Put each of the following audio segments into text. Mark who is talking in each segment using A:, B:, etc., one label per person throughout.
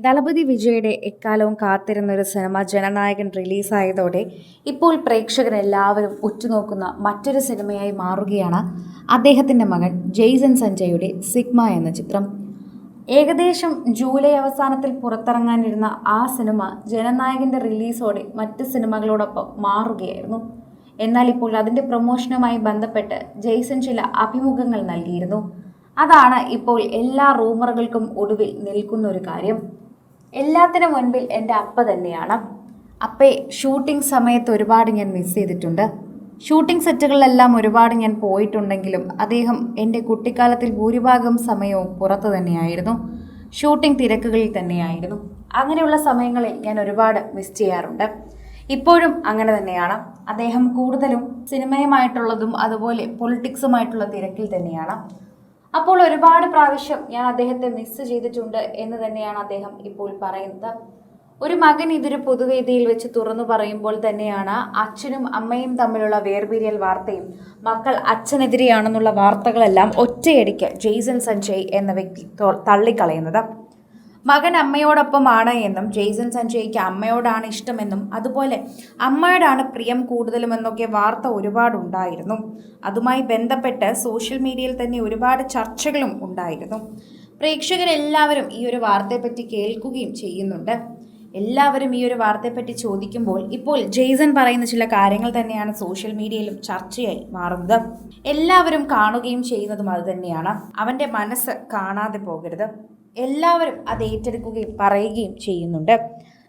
A: ദളപതി വിജയുടെ എക്കാലവും കാത്തിരുന്നൊരു സിനിമ ജനനായകൻ റിലീസായതോടെ ഇപ്പോൾ പ്രേക്ഷകരെല്ലാവരും ഉറ്റുനോക്കുന്ന മറ്റൊരു സിനിമയായി മാറുകയാണ് അദ്ദേഹത്തിൻ്റെ മകൻ ജെയ്സൺ സഞ്ജയുടെ സിഗ്മ എന്ന ചിത്രം. ഏകദേശം ജൂലൈ അവസാനത്തിൽ പുറത്തിറങ്ങാനിരുന്ന ആ സിനിമ ജനനായകൻ്റെ റിലീസോടെ മറ്റ് സിനിമകളോടൊപ്പം മാറുകയായിരുന്നു. എന്നാൽ ഇപ്പോൾ അതിൻ്റെ പ്രൊമോഷനുമായി ബന്ധപ്പെട്ട് ജെയ്സൺ ചില അഭിമുഖങ്ങൾ നൽകിയിരുന്നു. അതാണ് ഇപ്പോൾ എല്ലാ റൂമറുകൾക്കും ഒടുവിൽ നിൽക്കുന്ന ഒരു കാര്യം. എല്ലാത്തിനും മുൻപിൽ എൻ്റെ അപ്പ തന്നെയാണ്. അപ്പയെ ഷൂട്ടിംഗ് സമയത്ത് ഒരുപാട് ഞാൻ മിസ് ചെയ്തിട്ടുണ്ട്. ഷൂട്ടിംഗ് സെറ്റുകളിലെല്ലാം ഒരുപാട് ഞാൻ പോയിട്ടുണ്ടെങ്കിലും അദ്ദേഹം എൻ്റെ കുട്ടിക്കാലത്തിൽ ഭൂരിഭാഗം സമയവും പുറത്തു തന്നെയായിരുന്നു, ഷൂട്ടിംഗ് തിരക്കുകളിൽ തന്നെയായിരുന്നു. അങ്ങനെയുള്ള സമയങ്ങളിൽ ഞാൻ ഒരുപാട് മിസ് ചെയ്യാറുണ്ട്. ഇപ്പോഴും അങ്ങനെ തന്നെയാണ്. അദ്ദേഹം കൂടുതലും സിനിമയുമായിട്ടുള്ളതും അതുപോലെ പൊളിറ്റിക്സുമായിട്ടുള്ള തിരക്കിൽ തന്നെയാണ്. അപ്പോൾ ഒരുപാട് പ്രാവശ്യം ഞാൻ അദ്ദേഹത്തെ മിസ് ചെയ്തിട്ടുണ്ട് എന്ന് തന്നെയാണ് അദ്ദേഹം ഇപ്പോൾ പറയുന്നത്. ഒരു മകൻ ഇതൊരു പൊതുവേദിയിൽ വെച്ച് തുറന്നു പറയുമ്പോൾ തന്നെയാണ് അച്ഛനും അമ്മയും തമ്മിലുള്ള വേർപിരിയൽ വാർത്തയും മക്കൾ അച്ഛനെതിരെയാണെന്നുള്ള വാർത്തകളെല്ലാം ഒറ്റയടിക്ക് ജെയ്സൺ സഞ്ജയ് എന്ന വ്യക്തി തള്ളിക്കളയുന്നത്. മകൻ അമ്മയോടൊപ്പമാണ് എന്നും ജെയ്സൺ സഞ്ജയ്ക്ക് അമ്മയോടാണ് ഇഷ്ടമെന്നും അതുപോലെ അമ്മയോടാണ് പ്രിയം കൂടുതലുമെന്നൊക്കെ വാർത്ത ഒരുപാടുണ്ടായിരുന്നു. അതുമായി ബന്ധപ്പെട്ട് സോഷ്യൽ മീഡിയയിൽ തന്നെ ഒരുപാട് ചർച്ചകളും ഉണ്ടായിരുന്നു. പ്രേക്ഷകരെല്ലാവരും ഈ ഒരു വാർത്തയെപ്പറ്റി കേൾക്കുകയും ചെയ്യുന്നുണ്ട്. എല്ലാവരും ഈ ഒരു വാർത്തയെപ്പറ്റി ചോദിക്കുമ്പോൾ ഇപ്പോൾ ജെയ്സൺ പറയുന്ന ചില കാര്യങ്ങൾ തന്നെയാണ് സോഷ്യൽ മീഡിയയിലും ചർച്ചയായി മാറുന്നത്. എല്ലാവരും കാണുകയും ചെയ്യുന്നതും അതുതന്നെയാണ്. അവൻ്റെ മനസ്സ് കാണാതെ പോകരുത്. എല്ലാവരും അത് ഏറ്റെടുക്കുകയും പറയുകയും ചെയ്യുന്നുണ്ട്.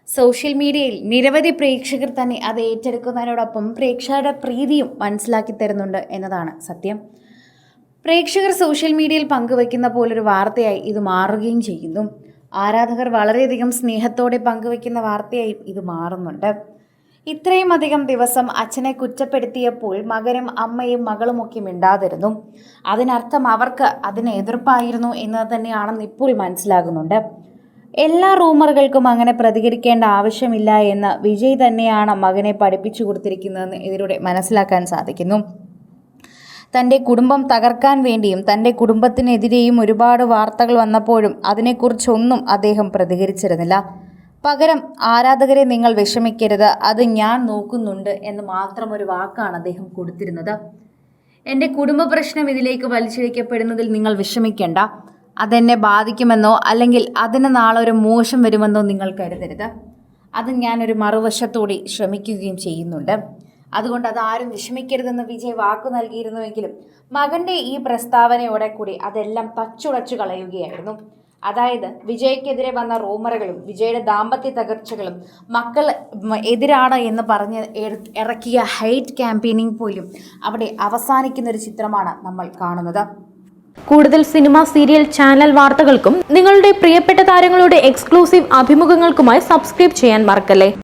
A: സോഷ്യൽ മീഡിയയിൽ നിരവധി പ്രേക്ഷകർ തന്നെ അത് ഏറ്റെടുക്കുന്നതിനോടൊപ്പം പ്രേക്ഷകരുടെ പ്രീതിയും മനസ്സിലാക്കി തരുന്നുണ്ട് എന്നതാണ് സത്യം. പ്രേക്ഷകർ സോഷ്യൽ മീഡിയയിൽ പങ്കുവയ്ക്കുന്ന പോലൊരു വാർത്തയായി ഇത് മാറുകയും ചെയ്യുന്നു. ആരാധകർ വളരെയധികം സ്നേഹത്തോടെ പങ്കുവയ്ക്കുന്ന വാർത്തയായി ഇത് മാറുന്നുണ്ട്. ഇത്രയും അധികം ദിവസം അച്ഛനെ കുറ്റപ്പെടുത്തിയപ്പോൾ മകനും അമ്മയും മകളുമൊക്കെ മിണ്ടാതിരുന്നു. അതിനർത്ഥം അവർക്ക് അതിന് എതിർപ്പായിരുന്നു എന്ന് തന്നെയാണെന്ന് ഇപ്പോൾ മനസ്സിലാകുന്നുണ്ട്. എല്ലാ റൂമറുകൾക്കും അങ്ങനെ പ്രതികരിക്കേണ്ട ആവശ്യമില്ല എന്ന് വിജയ് തന്നെയാണ് മകനെ പഠിപ്പിച്ചു കൊടുത്തിരിക്കുന്നതെന്ന് ഇതിലൂടെ മനസ്സിലാക്കാൻ സാധിക്കുന്നു. തൻ്റെ കുടുംബം തകർക്കാൻ വേണ്ടിയും തൻ്റെ കുടുംബത്തിനെതിരെയും ഒരുപാട് വാർത്തകൾ വന്നപ്പോഴും അതിനെക്കുറിച്ചൊന്നും അദ്ദേഹം പ്രതികരിച്ചിരുന്നില്ല. പകരം ആരാധകരെ നിങ്ങൾ വിഷമിക്കരുത്, അത് ഞാൻ നോക്കുന്നുണ്ട് എന്ന് മാത്രം ഒരു വാക്കാണ് അദ്ദേഹം കൊടുത്തിരുന്നത്. എൻ്റെ കുടുംബ പ്രശ്നം ഇതിലേക്ക് വലിച്ചിഴക്കപ്പെടുന്നതിൽ നിങ്ങൾ വിഷമിക്കേണ്ട, അതെന്നെ ബാധിക്കുമെന്നോ അല്ലെങ്കിൽ അതിന് നാളെ ഒരു മോശം വരുമെന്നോ നിങ്ങൾ കരുതരുത്. അത് ഞാനൊരു മറുവശത്തോടെ ശ്രമിക്കുകയും ചെയ്യുന്നുണ്ട്. അതുകൊണ്ട് അതാരും വിഷമിക്കരുതെന്ന് വിജയ് വാക്കു നൽകിയിരുന്നുവെങ്കിലും മകൻ്റെ ഈ പ്രസ്താവനയോടെ കൂടി അതെല്ലാം തച്ചുടച്ചു കളയുകയായിരുന്നു. അതായത് വിജയ്ക്കെതിരെ വന്ന റൂമറുകളും വിജയുടെ ദാമ്പത്യ തകർച്ചകളും മക്കൾ എതിരാണ് എന്ന് പറഞ്ഞ് ഇറക്കിയ ഹെയ്റ്റ് ക്യാമ്പയിനിങ് പോലും അവിടെ അവസാനിക്കുന്ന ഒരു ചിത്രമാണ് നമ്മൾ കാണുന്നത്.
B: കൂടുതൽ സിനിമ, സീരിയൽ, ചാനൽ വാർത്തകൾക്കും നിങ്ങളുടെ പ്രിയപ്പെട്ട താരങ്ങളുടെ എക്സ്ക്ലൂസീവ് അഭിമുഖങ്ങൾക്കുമായി സബ്സ്ക്രൈബ് ചെയ്യാൻ മറക്കല്ലേ.